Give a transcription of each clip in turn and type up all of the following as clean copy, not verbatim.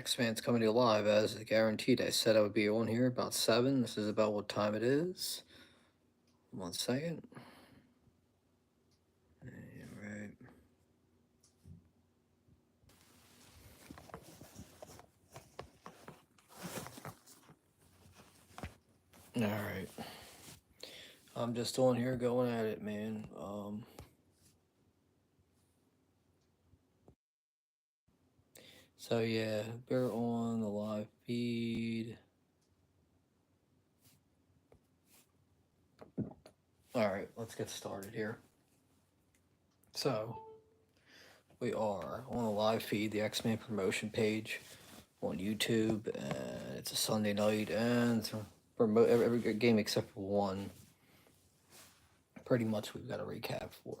X-Man's coming to you live as guaranteed. I said I would be on here about 7. This is about what time it is. 1 second. Right. Alright. I'm just on here going at it, man. So yeah, we're on the live feed. Alright, let's get started here. So, we are on the live feed, the X-Men promotion page on YouTube, and it's a Sunday night, and for every game except for one, pretty much we've got a recap for.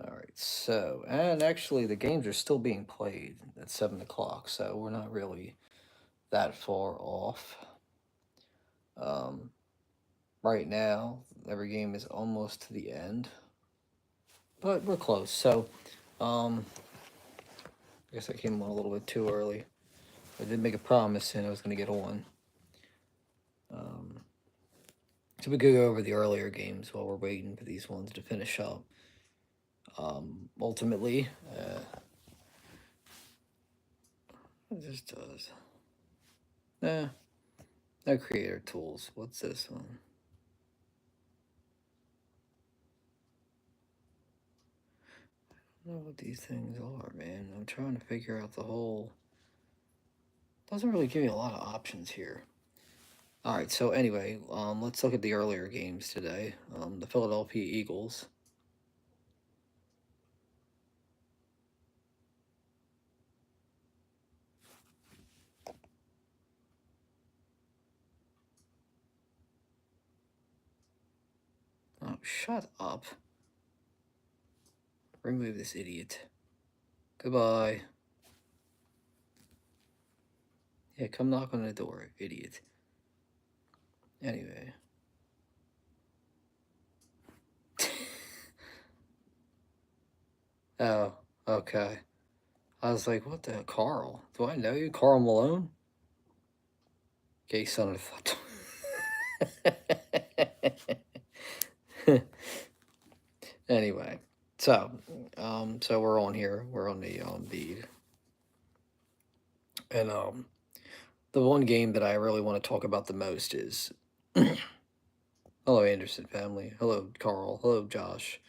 Alright, so, and actually the games are still being played at 7 o'clock, so we're not really that far off. Right now, every game is almost to the end, but we're close. So, I guess I came on a little bit too early. I did make a promise and I was going to get on. So we could go over the earlier games while we're waiting for these ones to finish up. Ultimately, it just does. No creator tools. What's this one? I don't know what these things are, man. I'm trying to figure out the whole. Doesn't really give me a lot of options here. All right, so anyway, let's look at the earlier games today. The Philadelphia Eagles. Oh, shut up. Remove this idiot. Goodbye. Yeah, come knock on the door, idiot. Anyway. Oh, okay. I was like, what the hell, Carl? Do I know you? Carl Malone? Gay son of the... Anyway, so we're on here. We're on the feed, and the one game that I really want to talk about the most is hello Anderson family, hello Carl, hello Josh.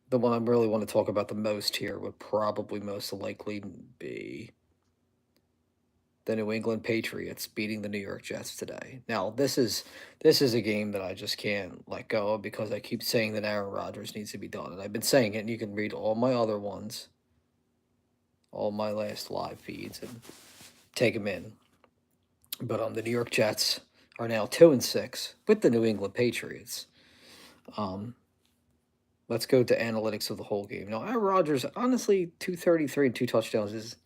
The one I really want to talk about the most here would probably most likely be the New England Patriots beating the New York Jets today. Now, this is a game that I just can't let go of because I keep saying that Aaron Rodgers needs to be done, and I've been saying it. And you can read all my other ones, all my last live feeds, and take them in. But the New York Jets are now 2-6 with the New England Patriots. Let's go to analytics of the whole game. Now, Aaron Rodgers, honestly, 233 and 2 touchdowns is,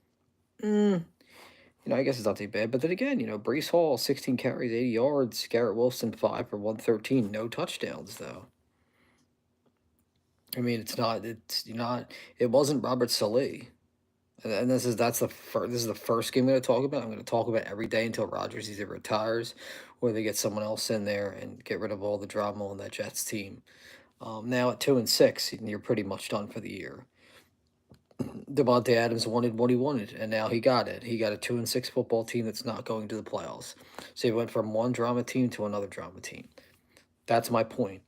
I guess it's not too bad. But then again, Brees Hall, 16 carries, 80 yards. Garrett Wilson, 5 for 113. No touchdowns, though. I mean, it wasn't Robert Saleh. And this is the first game I'm going to talk about. I'm going to talk about every day until Rodgers either retires or they get someone else in there and get rid of all the drama on that Jets team. Now at 2-6, you're pretty much done for the year. Devontae Adams wanted what he wanted, and now he got it. He got a 2-6 football team that's not going to the playoffs. So he went from one drama team to another drama team. That's my point.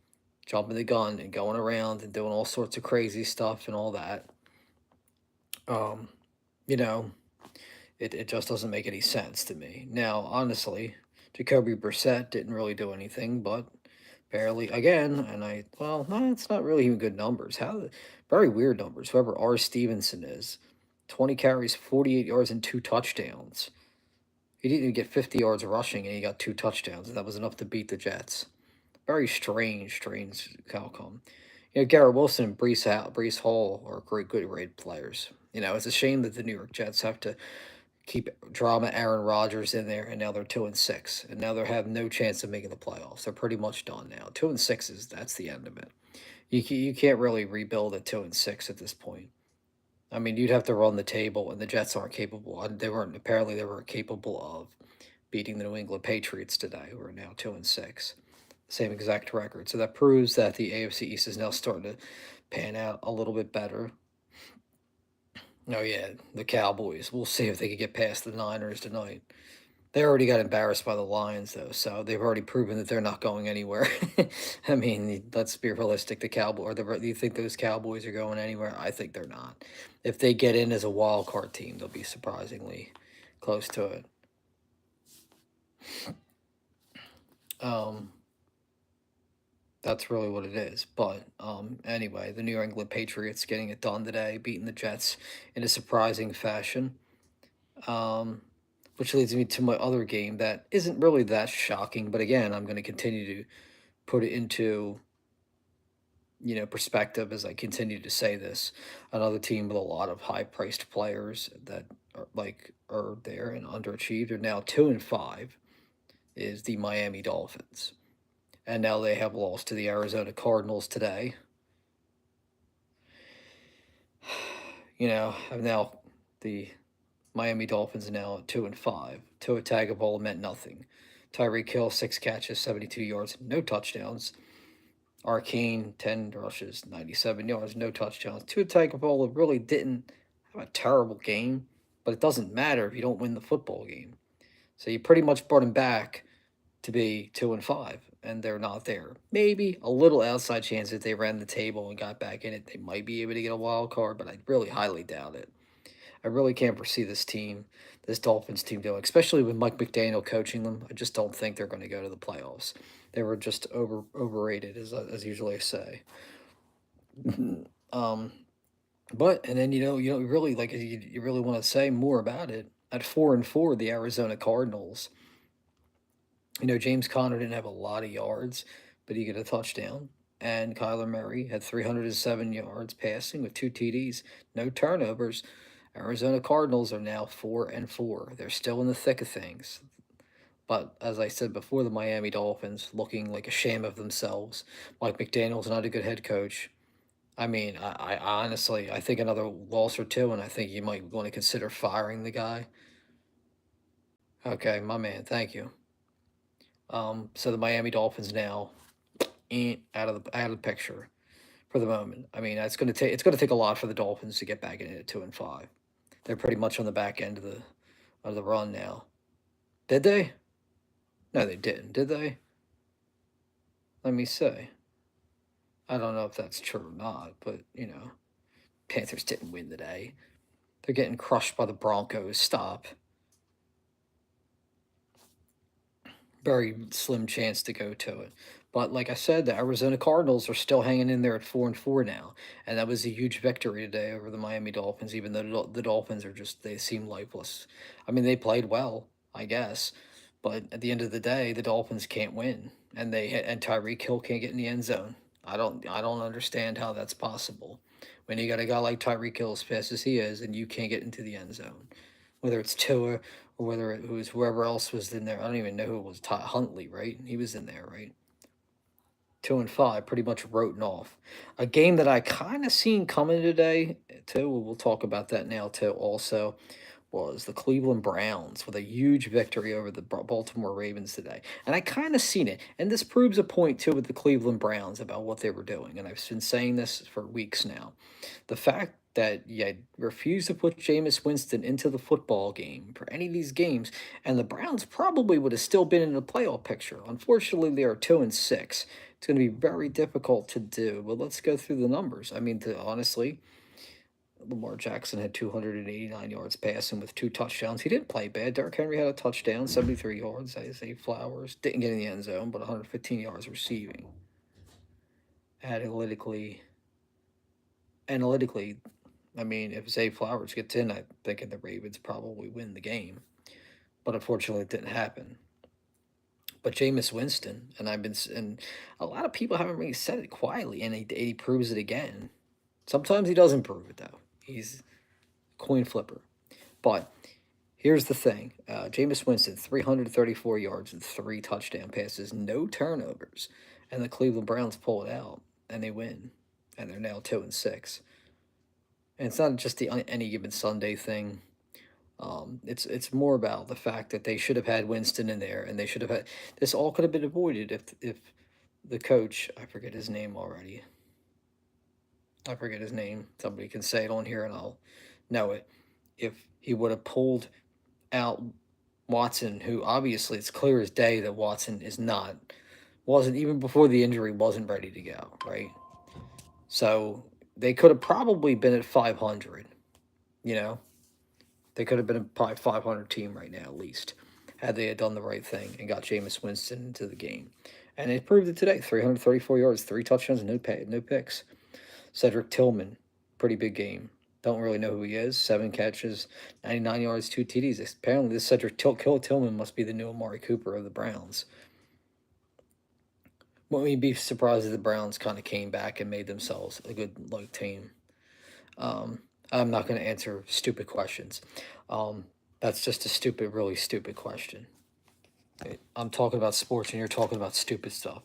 Jumping the gun and going around and doing all sorts of crazy stuff and all that. It just doesn't make any sense to me. Now, honestly, Jacoby Brissett didn't really do anything, but barely again. And no, it's not really even good numbers. Very weird numbers. Whoever R. Stevenson is, 20 carries, 48 yards, and 2 touchdowns. He didn't even get 50 yards rushing, and he got 2 touchdowns, and that was enough to beat the Jets. Very strange outcome. Garrett Wilson and Brees Hall are great, good rated players. It's a shame that the New York Jets have to keep drama Aaron Rodgers in there, and now they're 2-6, and now they have no chance of making the playoffs. They're pretty much done now. 2-6 that's the end of it. You can't really rebuild at 2-6 at this point. I mean, you'd have to run the table, and the Jets aren't capable. They weren't apparently they were capable of beating the New England Patriots today, who are now 2-6, same exact record. So that proves that the AFC East is now starting to pan out a little bit better. Oh yeah, the Cowboys. We'll see if they can get past the Niners tonight. They already got embarrassed by the Lions, though, so they've already proven that they're not going anywhere. I mean, let's be realistic. The Cowboys, do you think those Cowboys are going anywhere? I think they're not. If they get in as a wild card team, they'll be surprisingly close to it. Um, that's really what it is. But anyway, the New England Patriots getting it done today, beating the Jets in a surprising fashion. Um, which leads me to my other game that isn't really that shocking, but again, I'm going to continue to put it into perspective as I continue to say this. Another team with a lot of high priced players that are there and underachieved are now 2-5 is the Miami Dolphins. And now they have lost to the Arizona Cardinals today. And now the Miami Dolphins are now at 2-5. Tua Tagovailoa meant nothing. Tyreek Hill 6 catches, 72 yards, no touchdowns. Arcane 10 rushes, 97 yards, no touchdowns. Tua Tagovailoa really didn't have a terrible game, but it doesn't matter if you don't win the football game. So you pretty much brought him back to be 2-5, and they're not there. Maybe a little outside chance if they ran the table and got back in it, they might be able to get a wild card, but I really highly doubt it. I really can't foresee this Dolphins team doing, especially with Mike McDaniel coaching them. I just don't think they're going to go to the playoffs. They were just overrated, as usually I say. um, but and then really you really want to say more about it. At 4-4, the Arizona Cardinals. James Conner didn't have a lot of yards, but he got a touchdown. And Kyler Murray had 307 yards passing with 2 TDs, no turnovers. Arizona Cardinals are now 4-4. They're still in the thick of things. But as I said before, the Miami Dolphins looking like a shame of themselves. Mike McDaniel's not a good head coach. I mean, I honestly, I think another loss or two, and I think you might want to consider firing the guy. Okay, my man, thank you. So the Miami Dolphins now ain't out of the picture for the moment. I mean, it's gonna take a lot for the Dolphins to get back in it at 2-5. They're pretty much on the back end of the run now. Did they? No, they didn't. Did they? Let me see. I don't know if that's true or not, but Panthers didn't win today. They're getting crushed by the Broncos. Stop. Very slim chance to go to it. But like I said, the Arizona Cardinals are still hanging in there at 4-4 now, and that was a huge victory today over the Miami Dolphins. Even though the Dolphins they seem lifeless. I mean, they played well, I guess, but at the end of the day, the Dolphins can't win, and Tyreek Hill can't get in the end zone. I don't understand how that's possible when you got a guy like Tyreek Hill as fast as he is, and you can't get into the end zone, whether it's Tua or whether it was whoever else was in there. I don't even know who it was. Huntley, right? He was in there, right? 2-5, pretty much wrote off. A game that I kind of seen coming today, too. We'll talk about that now, too. Also, was the Cleveland Browns with a huge victory over the Baltimore Ravens today. And I kind of seen it. And this proves a point, too, with the Cleveland Browns about what they were doing. And I've been saying this for weeks now. The fact that you refuse to put Jameis Winston into the football game for any of these games, and the Browns probably would have still been in the playoff picture. Unfortunately, they are 2-6. It's going to be very difficult to do. But let's go through the numbers. I mean, honestly, Lamar Jackson had 289 yards passing with 2 touchdowns. He didn't play bad. Derrick Henry had a touchdown, 73 yards. Isaiah Flowers didn't get in the end zone, but 115 yards receiving. Analytically, I mean, if Zay Flowers gets in, I think the Ravens probably win the game. But unfortunately, it didn't happen. But Jameis Winston, and a lot of people haven't really said it quietly, and he proves it again. Sometimes he doesn't prove it, though. He's a coin flipper. But here's the thing Jameis Winston, 334 yards and 3 touchdown passes, no turnovers. And the Cleveland Browns pull it out, and they win. And they're now 2-6. And it's not just the any given Sunday thing. It's more about the fact that they should have had Winston in there, and they should have had this. All could have been avoided if the coach, I forget his name already. I forget his name. Somebody can say it on here, and I'll know it. If he would have pulled out Watson, who obviously it's clear as day that Watson is not, wasn't even before the injury, wasn't ready to go, right? So they could have probably been at 500. You know, they could have been a probably 500 team right now at least, had they had done the right thing and got Jameis Winston into the game. And they proved it today: 334 yards, 3 touchdowns, no picks. Cedric Tillman, pretty big game. Don't really know who he is. 7 catches, 99 yards, 2 TDs. Apparently, this Tillman must be the new Amari Cooper of the Browns. Wouldn't we be surprised if the Browns kind of came back and made themselves a good team? Um, I'm not going to answer stupid questions. That's just a stupid, really stupid question. I'm talking about sports, and you're talking about stupid stuff.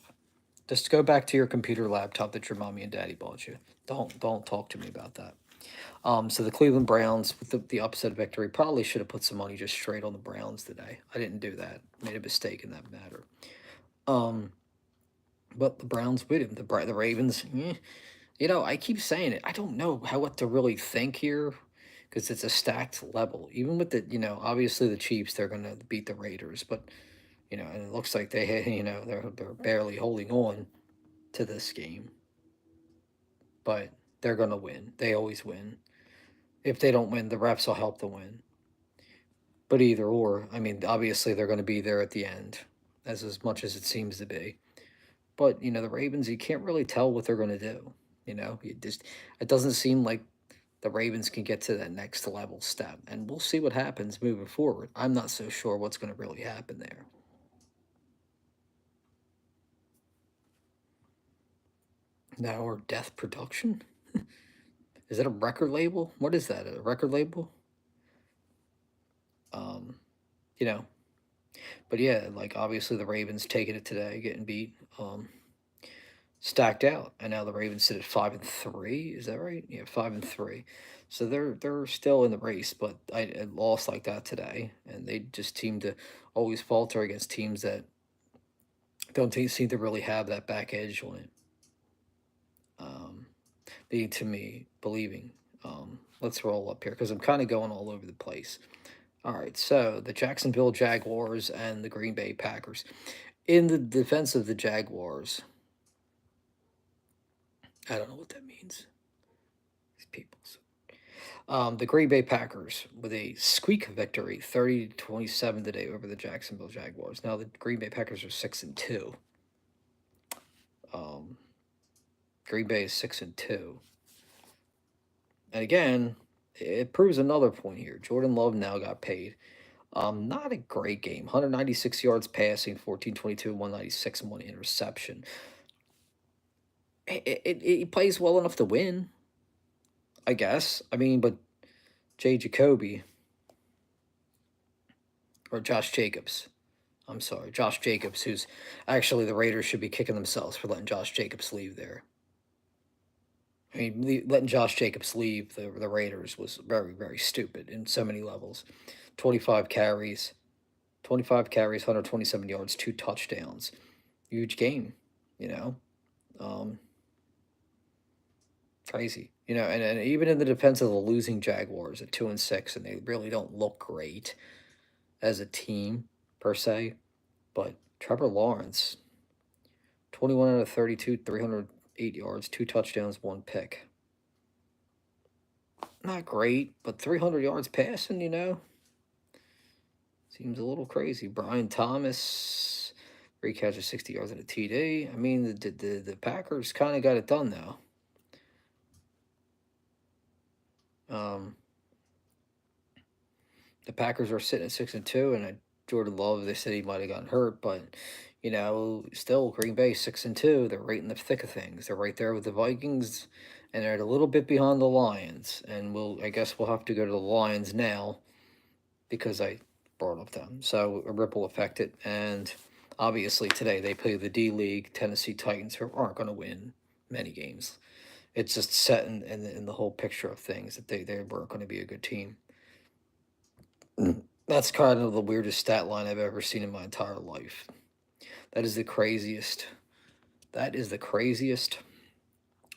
Just go back to your computer laptop that your mommy and daddy bought you. Don't talk to me about that. So the Cleveland Browns with the upset victory probably should have put some money just straight on the Browns today. I didn't do that. Made a mistake in that matter. Um, but the Browns beat him. The Ravens. I keep saying it. I don't know what to really think here because it's a stacked level. Even with obviously the Chiefs, they're gonna beat the Raiders, but and it looks like they're barely holding on to this game, but they're gonna win. They always win. If they don't win, the refs will help them win. But either or, I mean, obviously they're going to be there at the end, as much as it seems to be. But the Ravens, you can't really tell what they're going to do. It doesn't seem like the Ravens can get to that next level step, and we'll see what happens moving forward. I'm not so sure what's going to really happen there. Now, or Death Production? Is that a record label? What is that? A record label? Um, you know, but yeah, like obviously the Ravens taking it today, getting beat. Stacked out, and now the Ravens sit at 5-3. Is that right? Yeah, 5-3. So they're still in the race, but I lost like that today, and they just seem to always falter against teams that don't seem to really have that back edge on it. Leading to me believing. Let's roll up here because I'm kind of going all over the place. All right, so the Jacksonville Jaguars and the Green Bay Packers. In the defense of the Jaguars, I don't know what that means. These people. The Green Bay Packers with a squeak victory, 30-27 today over the Jacksonville Jaguars. Now the Green Bay Packers are 6-2. Um, Green Bay is 6-2. And again, it proves another point here. Jordan Love now got paid. Not a great game. 196 yards passing, 14-22, 196, and 1 interception. He plays well enough to win, I guess. I mean, but Jay Jacoby or Josh Jacobs. I'm sorry, Josh Jacobs, who's actually the Raiders should be kicking themselves for letting Josh Jacobs leave there. I mean, letting Josh Jacobs leave the Raiders was very, very stupid in so many levels. 25 carries, 127 yards, 2 touchdowns. Huge game, you know. Um, Crazy, and even in the defense of the losing Jaguars at 2-6, and they really don't look great as a team per se. But Trevor Lawrence, 21 out of 32, 308 yards, 2 touchdowns, 1 pick. Not great, but 300 yards passing, seems a little crazy. Brian Thomas, 3 catches, 60 yards, and a TD. I mean, the Packers kind of got it done, though. The Packers are sitting at 6-2, and Jordan Love, they said he might have gotten hurt, but still Green Bay 6-2. They're right in the thick of things. They're right there with the Vikings, and they're a little bit behind the Lions. And I guess we'll have to go to the Lions now because I brought up them. So a ripple effect it, and obviously today they play the D League Tennessee Titans, who aren't going to win many games. It's just set in the whole picture of things that they weren't going to be a good team. That's kind of the weirdest stat line I've ever seen in my entire life. That is the craziest. That is the craziest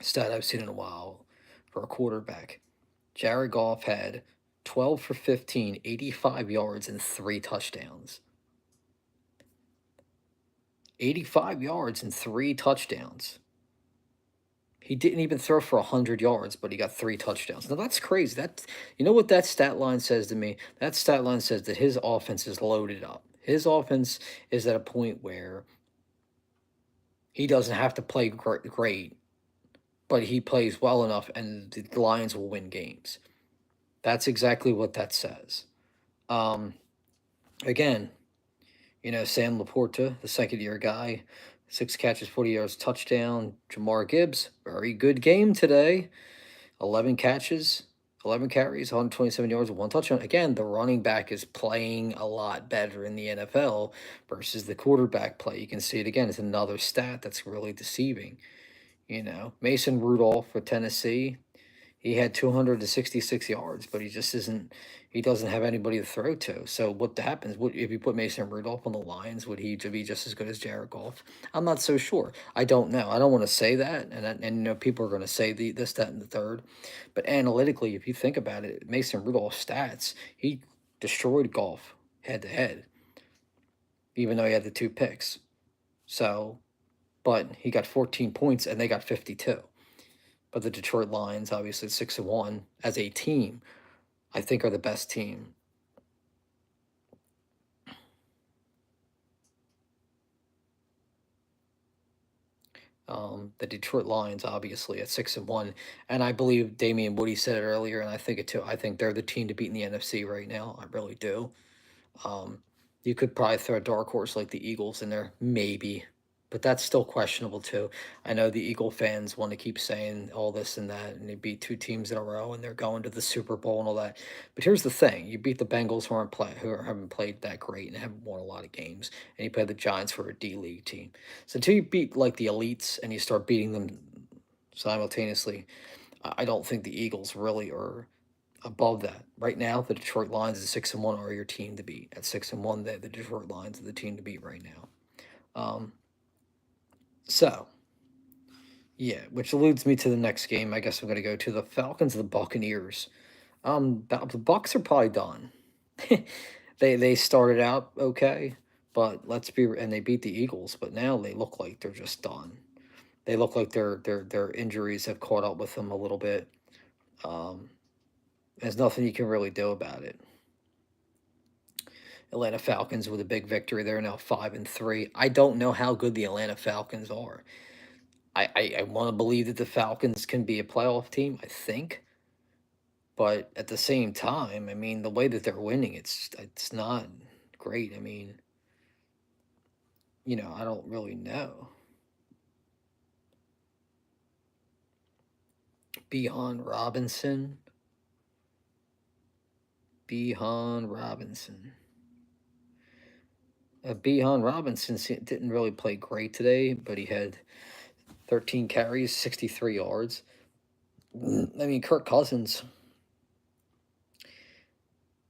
stat I've seen in a while for a quarterback. Jared Goff had 12 for 15, 85 yards, and 3 touchdowns. 85 yards and 3 touchdowns. He didn't even throw for 100 yards, but he got 3 touchdowns. Now that's crazy. That, you know what that stat line says to me? That stat line says that his offense is loaded up. His offense is at a point where he doesn't have to play great, but he plays well enough, and the Lions will win games. That's exactly what that says. Um, Again, Sam Laporta, the second-year guy, 6 catches, 40 yards, touchdown. Jamar Gibbs, very good game today. 11 catches, 11 carries, 127 yards, 1 touchdown. Again, the running back is playing a lot better in the NFL versus the quarterback play. You can see it again. It's another stat that's really deceiving. Mason Rudolph for Tennessee, he had 266 yards, but he just isn't. He doesn't have anybody to throw to. So what happens? What if you put Mason Rudolph on the Lions? Would he be just as good as Jared Goff? I'm not so sure. I don't know. I don't want to say that, and people are going to say this, that, and the third. But analytically, if you think about it, Mason Rudolph's stats, he destroyed Goff head to head, even though he had the 2 picks. So, but he got 14 points, and they got 52. But the Detroit Lions, obviously 6-1 as a team, I think are the best team. The Detroit Lions, obviously at 6-1, and I believe Damian Woody said it earlier, and I think it too. I think they're the team to beat in the NFC right now. I really do. Um, you could probably throw a dark horse like the Eagles in there, maybe, but that's still questionable too. I know the Eagle fans want to keep saying all this and that, and they beat 2 teams in a row, and they're going to the Super Bowl and all that. But here's the thing: you beat the Bengals, who haven't played that great and haven't won a lot of games, and you play the Giants, for a D League team. So until you beat like the elites and you start beating them simultaneously, I don't think the Eagles really are above that. Right now, the Detroit Lions at 6-1 are your team to beat. At 6-1, the Detroit Lions are the team to beat right now. Um, so yeah, which leads me to the next game. I guess I'm going to go to the Falcons and the Buccaneers. The Bucks are probably done. They started out okay, but and they beat the Eagles, but now they look like they're just done. They look like their injuries have caught up with them a little bit. Um, there's nothing you can really do about it. Atlanta Falcons with a big victory. They're now 5-3. I don't know how good the Atlanta Falcons are. I want to believe that the Falcons can be a playoff team, I think. But at the same time, I mean, the way that they're winning, it's not great. I mean, I don't really know. Bijan Robinson. Bijan Robinson. Bijan Robinson didn't really play great today, but he had 13 carries, 63 yards. I mean, Kirk Cousins,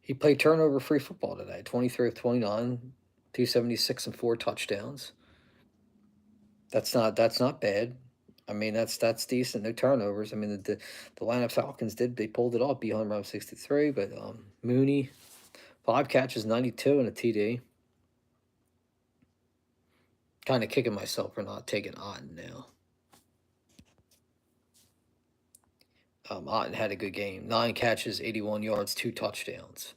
he played turnover-free football today. 23 of 29, 276 and 4 touchdowns. That's not bad. I mean, that's decent. No turnovers. I mean, the Atlanta Falcons they pulled it off. Beyond around 63, but Mooney, 5 catches, 92 and a TD. Kind of kicking myself for not taking Otten now. Otten had a good game. 9 catches, 81 yards, 2 touchdowns.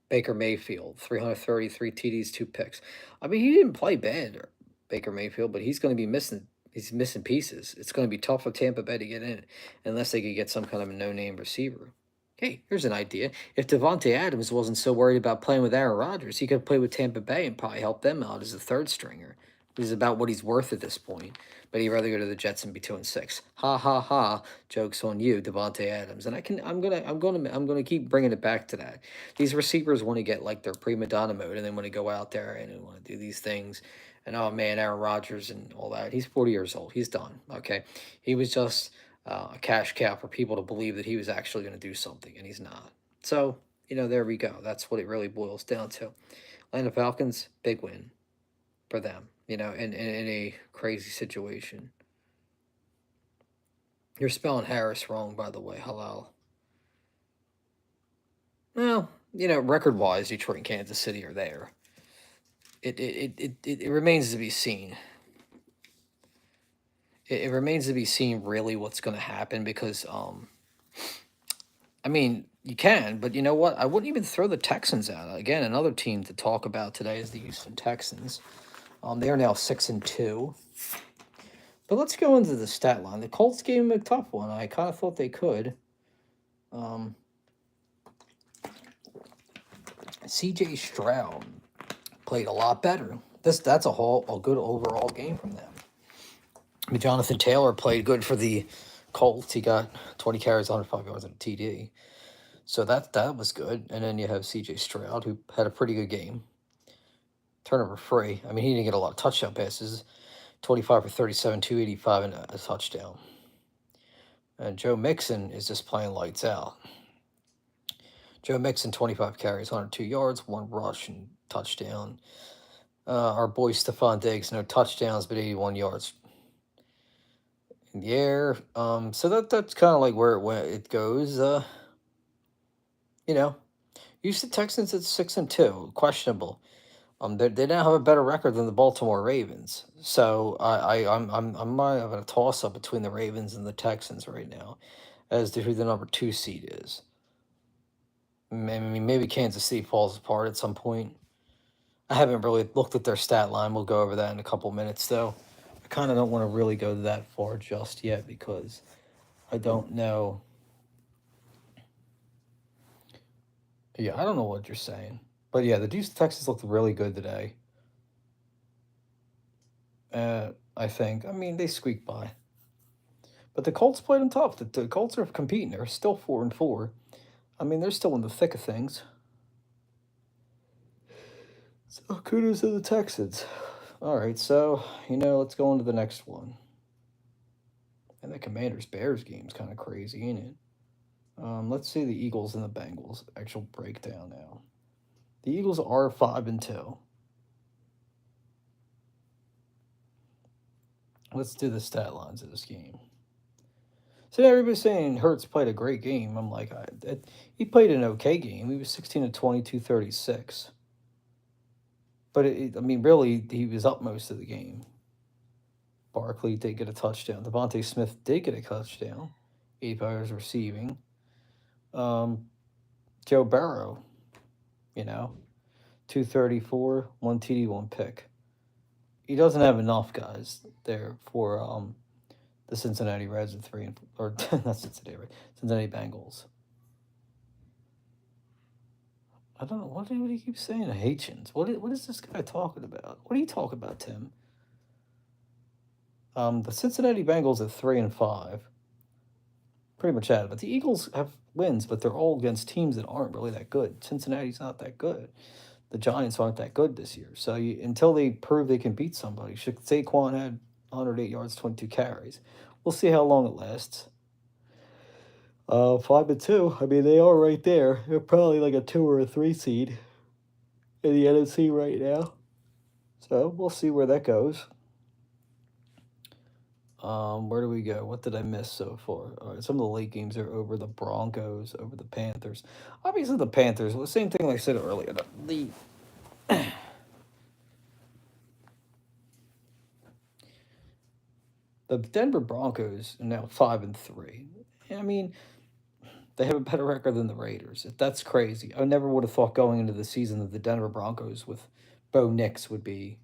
Baker Mayfield, 333 TDs, 2 picks. I mean, he didn't play bad, Baker Mayfield, but he's going to be missing. He's missing pieces. It's going to be tough for Tampa Bay to get in, unless they could get some kind of a no-name receiver. Hey, here's an idea. If Devontae Adams wasn't so worried about playing with Aaron Rodgers, he could play with Tampa Bay and probably help them out as a third stringer. He's about what he's worth at this point, but he'd rather go to the Jets and be 2-6. Ha ha ha! Jokes on you, Devontae Adams. And I'm gonna keep bringing it back to that. These receivers want to get like their prima donna mode, and they want to go out there and they want to do these things. And oh man, Aaron Rodgers and all that. He's 40 years old. He's done. Okay, he was just a cash cow for people to believe that he was actually going to do something, and he's not. So, there we go. That's what it really boils down to. Atlanta Falcons, big win for them, in a crazy situation. You're spelling Harris wrong, by the way. Halal. Well, record wise, Detroit and Kansas City are there. It remains to be seen. It remains to be seen really what's going to happen because I mean, you can, but you know what? I wouldn't even throw the Texans out. Again, another team to talk about today is the Houston Texans. They are now 6-2. But let's go into the stat line. The Colts gave them a tough one. I kind of thought they could. C.J. Stroud played a lot better. That's a good overall game from them. I mean, Jonathan Taylor played good for the Colts. He got 20 carries, 105 yards, and a TD. So that was good. And then you have C.J. Stroud, who had a pretty good game. Turnover free. I mean, he didn't get a lot of touchdown passes. 25 for 37, 285, and a touchdown. And Joe Mixon is just playing lights out. Joe Mixon, 25 carries, 102 yards, 1 rush, and touchdown. Our boy Stephon Diggs, no touchdowns, but 81 yards in the air. So that's kind of like where it goes. Houston Texans at 6-2, questionable. They now have a better record than the Baltimore Ravens. So I'm having a toss up between the Ravens and the Texans right now, as to who the number 2 seed is. Maybe Kansas City falls apart at some point. I haven't really looked at their stat line. We'll go over that in a couple minutes, though. I kind of don't want to really go that far just yet because I don't know. Yeah, I don't know what you're saying. But yeah, the Houston Texans looked really good today. I think. I mean, they squeaked by. But the Colts played them tough. The Colts are competing. They're still 4-4. I mean, they're still in the thick of things. So kudos to the Texans. All right, so let's go on to the next one. And the Commanders-Bears game's kind of crazy, ain't it? Let's see the Eagles and the Bengals. Actual breakdown now. The Eagles are 5-2. Let's do the stat lines of this game. So everybody's saying Hurts played a great game. I'm like, he played an okay game. He was 16-20, 236. But I mean, really, he was up most of the game. Barkley did get a touchdown. Devontae Smith did get a touchdown. 85 yards receiving. Joe Burrow, 234, 1 TD, 1 pick. He doesn't have enough guys there for the Cincinnati Reds at 3 or not Cincinnati Reds, Cincinnati Bengals. I don't know what do you keep saying, Haitians. What is this guy talking about? What are you talking about, Tim? The Cincinnati Bengals at 3-5. Pretty much at it. But the Eagles have wins, but they're all against teams that aren't really that good. Cincinnati's not that good. The Giants aren't that good this year. So until they prove they can beat somebody, Saquon had 108 yards, 22 carries. We'll see how long it lasts. 5-2. I mean, they are right there. They're probably like a 2 or a 3 seed in the NFC right now. So we'll see where that goes. Where do we go? What did I miss so far? All right, some of the late games are over. The Broncos over the Panthers. Obviously, the Panthers. The same thing like I said earlier. The Denver Broncos are now 5-3. I mean, they have a better record than the Raiders. That's crazy. I never would have thought going into the season that the Denver Broncos with Bo Nix would be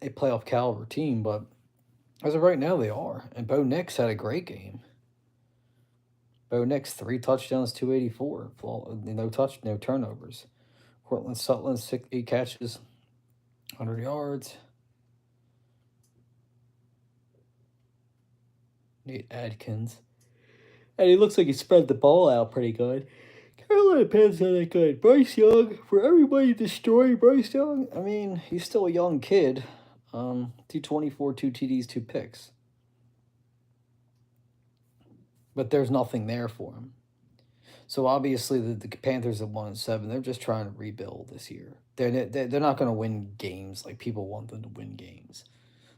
a playoff caliber team, but as of right now, they are. And Bo Nix had a great game. Bo Nix, 3 touchdowns, 284. No turnovers. Cortland Sutton, 8 catches, 100 yards. Nate Adkins. And he looks like he spread the ball out pretty good. Carolina Panthers not that good. Bryce Young, for everybody to destroy Bryce Young, I mean, he's still a young kid. 224, 2 TDs, 2 picks. but there's nothing there for him. So obviously the Panthers at 1-7, they're just trying to rebuild this year. They're not going to win games like people want them to win games.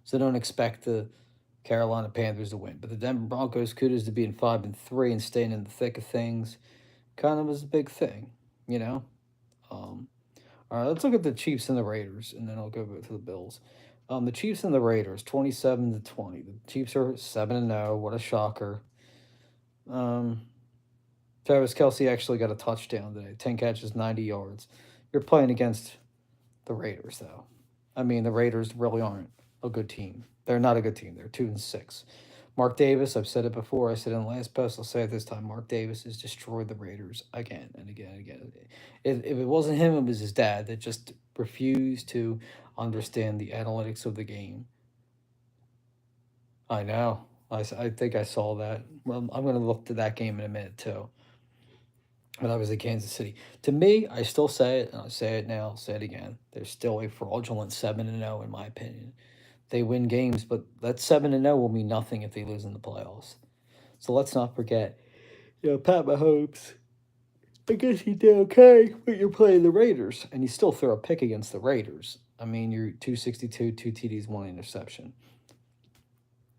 So don't expect the Carolina Panthers to win. But the Denver Broncos, kudos to being 5-3 and staying in the thick of things, kind of was a big thing, you know. Um, all right, let's look at the Chiefs and the Raiders, and then I'll go to the Bills. The Chiefs and the Raiders, 27-20. The Chiefs are 7-0. What a shocker. Um, Travis Kelsey actually got a touchdown today, 10 catches, 90 yards. You're playing against the Raiders, though. I mean, the Raiders really aren't a good team. They're not a good team. They're 2-6. Mark Davis, I've said it before. I said in the last post. I'll say it this time. Mark Davis has destroyed the Raiders again and again and again. If it wasn't him, it was his dad that just refused to understand the analytics of the game. I know. I think I saw that. Well, I'm going to look to that game in a minute, too. When I was in Kansas City. To me, I still say it, and I'll say it now, I'll say it again. They're still a fraudulent 7-0 in my opinion. They win games, but that 7-0 will mean nothing if they lose in the playoffs. So let's not forget, Pat Mahomes. I guess he did okay, but you're playing the Raiders, and you still throw a pick against the Raiders. I mean, you're 262, two TDs, one interception.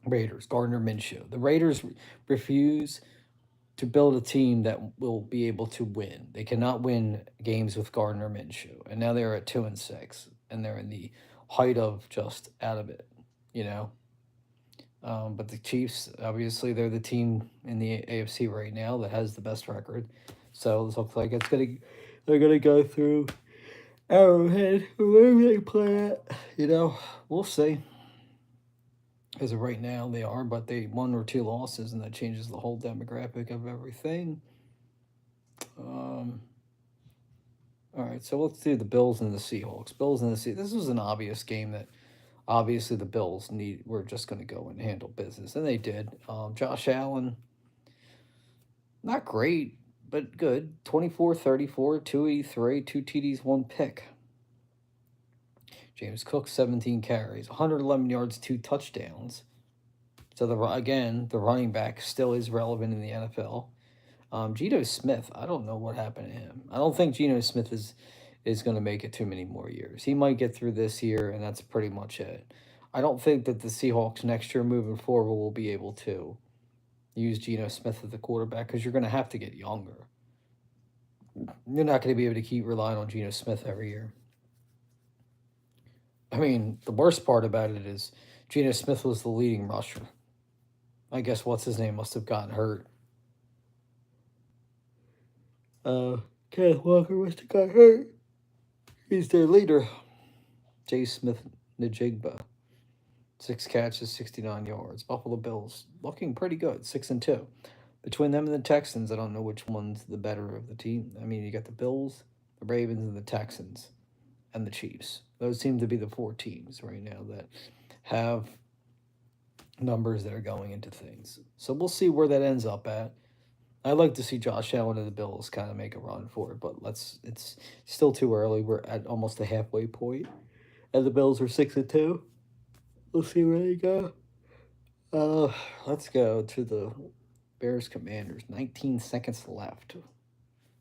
Raiders, Gardner Minshew. The Raiders refuse to build a team that will be able to win. They cannot win games with Gardner Minshew, and now they're at 2-6, and they're in the height of just out of it, you know. But the Chiefs, obviously, they're the team in the AFC right now that has the best record. So it looks like they're gonna go through Arrowhead, whoever they play at. We'll see. As of right now, they are, but they 1 or 2 losses, and that changes the whole demographic of everything. Um, all right, so let's do the Bills and the Seahawks. Bills and the Seahawks. This was an obvious game that obviously the Bills were just going to go and handle business, and they did. Josh Allen, not great, but good. 24-34, 283, 2 TDs, 1 pick. James Cook, 17 carries, 111 yards, 2 touchdowns. So the running back still is relevant in the NFL. Geno Smith, I don't know what happened to him. I don't think Geno Smith is going to make it too many more years. He might get through this year, and that's pretty much it. I don't think that the Seahawks next year moving forward will be able to use Geno Smith as the quarterback because you're going to have to get younger. You're not going to be able to keep relying on Geno Smith every year. I mean, the worst part about it is Geno Smith was the leading rusher. I guess what's his name must have gotten hurt. Kenneth Walker must have got hurt. He's their leader. J. Smith Najigba. 6 catches, 69 yards. Buffalo Bills looking pretty good, 6-2. Between them and the Texans, I don't know which one's the better of the team. I mean, you got the Bills, the Ravens, and the Texans, and the Chiefs. Those seem to be the 4 teams right now that have numbers that are going into things. So we'll see where that ends up at. I'd like to see Josh Allen and the Bills kind of make a run for it, but it's still too early. We're at almost the halfway point, and the Bills are 6-2. We'll see where they go. Let's go to the Bears Commanders. 19 seconds left.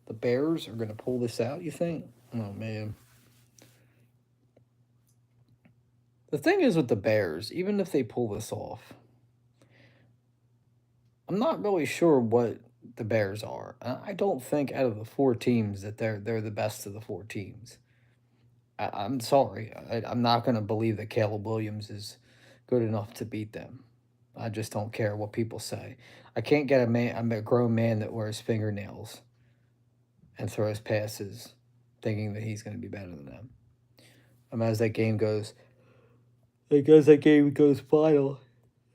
The Bears are gonna pull this out, you think? Oh man. The thing is with the Bears, even if they pull this off, I'm not really sure what the Bears are. I don't think out of the 4 teams that they're the best of the 4 teams. I'm sorry. I'm not going to believe that Caleb Williams is good enough to beat them. I just don't care what people say. I can't get a man. I'm a grown man that wears fingernails and throws passes, thinking that he's going to be better than them. As that game goes, final,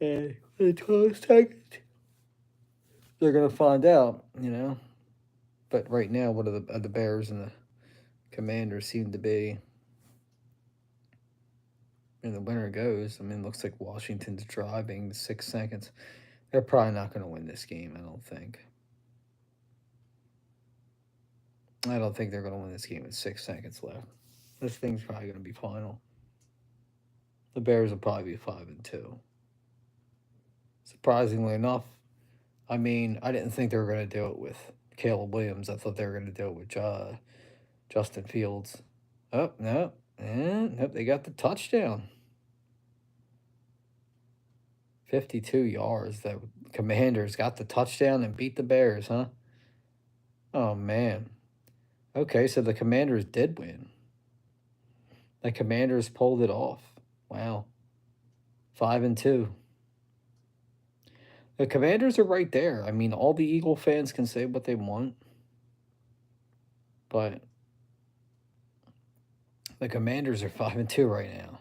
and in 12 seconds, they're going to find out. But right now, what are the Bears and the Commanders seem to be? And the winner goes. Looks like Washington's driving 6 seconds. They're probably not going to win this game, I don't think. I don't think they're going to win this game with 6 seconds left. This thing's probably going to be final. The Bears will probably be 5-2. Surprisingly enough, I mean, I didn't think they were going to do it with Caleb Williams. I thought they were going to do it with Justin Fields. Oh, no. And nope, they got the touchdown. 52 yards. The Commanders got the touchdown and beat the Bears, huh? Oh, man. Okay, so the Commanders did win. The Commanders pulled it off. Wow. 5-2. The Commanders are right there. I mean, all the Eagle fans can say what they want, but the Commanders are 5-2 right now.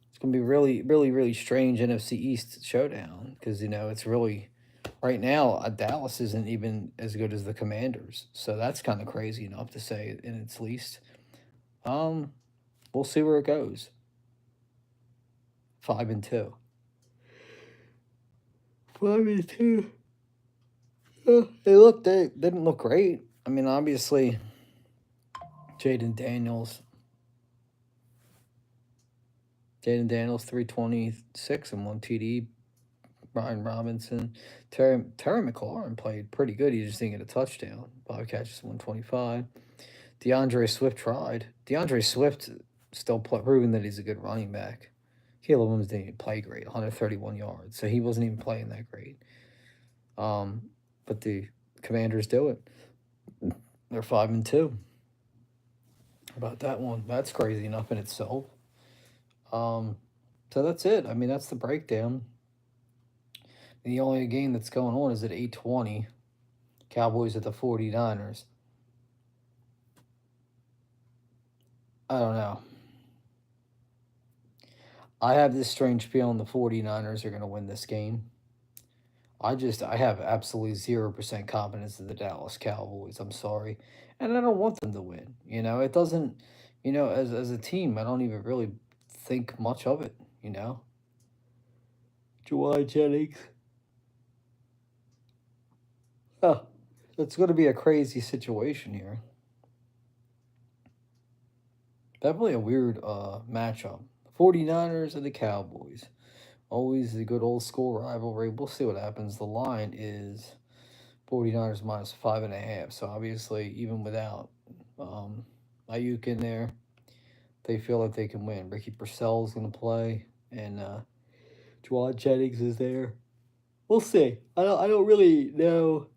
It's gonna be really, really, really strange NFC East showdown because it's really right now. Dallas isn't even as good as the Commanders, so that's kind of crazy enough to say in its least. Um, we'll see where it goes. 5-2. 5-2. They didn't look great. I mean, obviously, Jaden Daniels, Jaden Daniels, 326 and 1 TD. Brian Robinson, Terry McLaurin played pretty good. He just didn't get a touchdown. 5 catches, 125. DeAndre Swift tried. DeAndre Swift still proving that he's a good running back. Caleb Williams didn't even play great, 131 yards, so he wasn't even playing that great. But the Commanders do it. They're 5-2. About that one, that's crazy enough in itself. So that's it. I mean, that's the breakdown. The only game that's going on is at 8:20. Cowboys at the 49ers. I don't know. I have this strange feeling the 49ers are going to win this game. I have absolutely 0% confidence in the Dallas Cowboys. I'm sorry. And I don't want them to win. It doesn't, as a team, I don't even really think much of it. July Jennings. Oh, it's going to be a crazy situation here. Definitely a weird matchup. 49ers and the Cowboys. Always the good old school rivalry. We'll see what happens. The line is 49ers minus 5.5. So obviously, even without Ayuk in there, they feel like they can win. Ricky Purcell's going to play, and Juwan Jennings is there. We'll see. I don't really know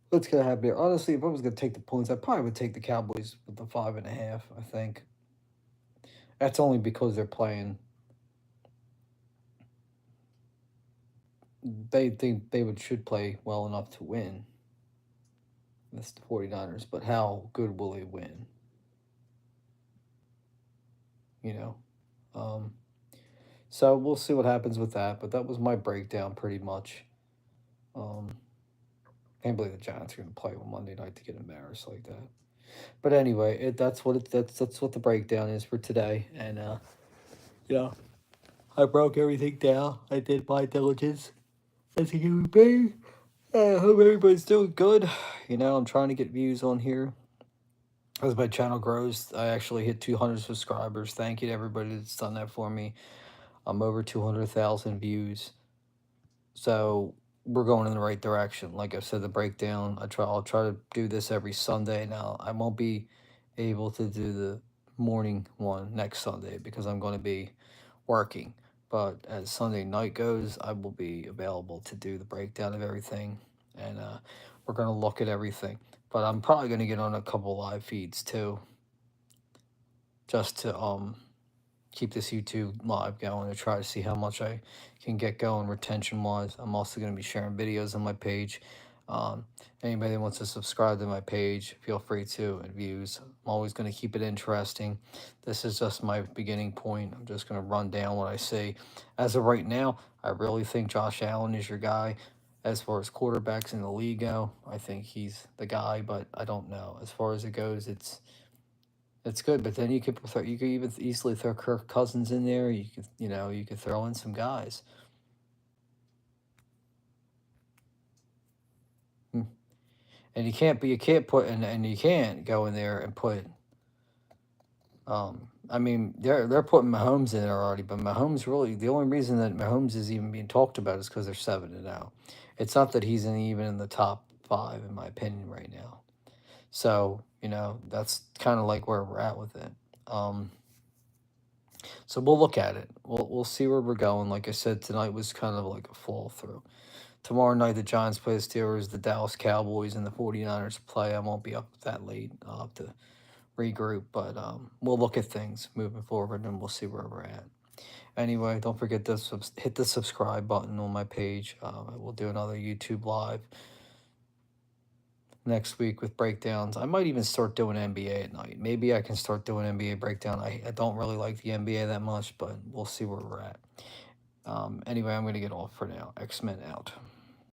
what's going to happen here. Honestly, if I was going to take the points, I probably would take the Cowboys with the 5.5. I think that's only because they're playing. They think they should play well enough to win. That's the 49ers, but how good will they win? You know? So we'll see what happens with that, but that was my breakdown pretty much. Um, can't believe the Giants are going to play on Monday night to get embarrassed like that. But anyway, that's what the breakdown is for today, and yeah, I broke everything down. I did my diligence as a human being. I hope everybody's doing good. I'm trying to get views on here. As my channel grows, I actually hit 200 subscribers. Thank you to everybody that's done that for me. I'm over 200,000 views. So we're going in the right direction. Like I said, the breakdown, I'll try to do this every Sunday. Now, I won't be able to do the morning one next Sunday because I'm going to be working. But as Sunday night goes, I will be available to do the breakdown of everything. And we're going to look at everything. But I'm probably going to get on a couple live feeds too, just to keep this YouTube live going to try to see how much I can get going retention wise. I'm also going to be sharing videos on my page. Anybody that wants to subscribe to my page, feel free to, and views. I'm always going to keep it interesting. This is just my beginning point. I'm just going to run down what I see. As of right now, I really think Josh Allen is your guy. As far as quarterbacks in the league go, I think he's the guy, but I don't know. As far as it goes, it's good, but then you could even easily throw Kirk Cousins in there. You could throw in some guys. Hmm. And you can't go in there and put I mean, they're putting Mahomes in there already, but Mahomes really the only reason that Mahomes is even being talked about is because they're 7-0. It's not that he's even in the top five, in my opinion, right now. So that's kind of like where we're at with it. Um, so we'll look at it. We'll see where we're going. Like I said, tonight was kind of like a fall through. Tomorrow night, the Giants play the Steelers, the Dallas Cowboys, and the 49ers play. I won't be up that late. I'll have to regroup, but we'll look at things moving forward and we'll see where we're at. Anyway, don't forget to hit the subscribe button on my page. We'll do another YouTube live next week with breakdowns. I might even start doing NBA at night. Maybe I can start doing NBA breakdown. I don't really like the NBA that much, but we'll see where we're at. Anyway, I'm going to get off for now. X-Men out.